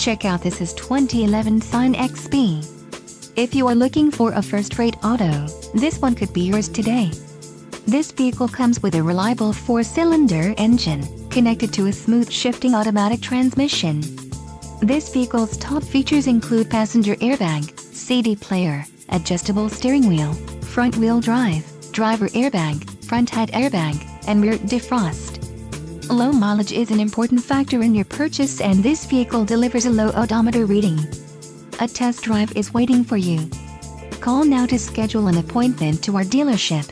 Check out this is 2011 Scion XB. If you are looking for a first-rate auto, this one could be yours today. This vehicle comes with a reliable 4-cylinder engine, connected to a smooth shifting automatic transmission. This vehicle's top features include passenger airbag, CD player, adjustable steering wheel, front-wheel drive, driver airbag, front head airbag, and rear defrost. Low mileage is an important factor in your purchase, and this vehicle delivers a low odometer reading. A test drive is waiting for you. Call now to schedule an appointment to our dealership.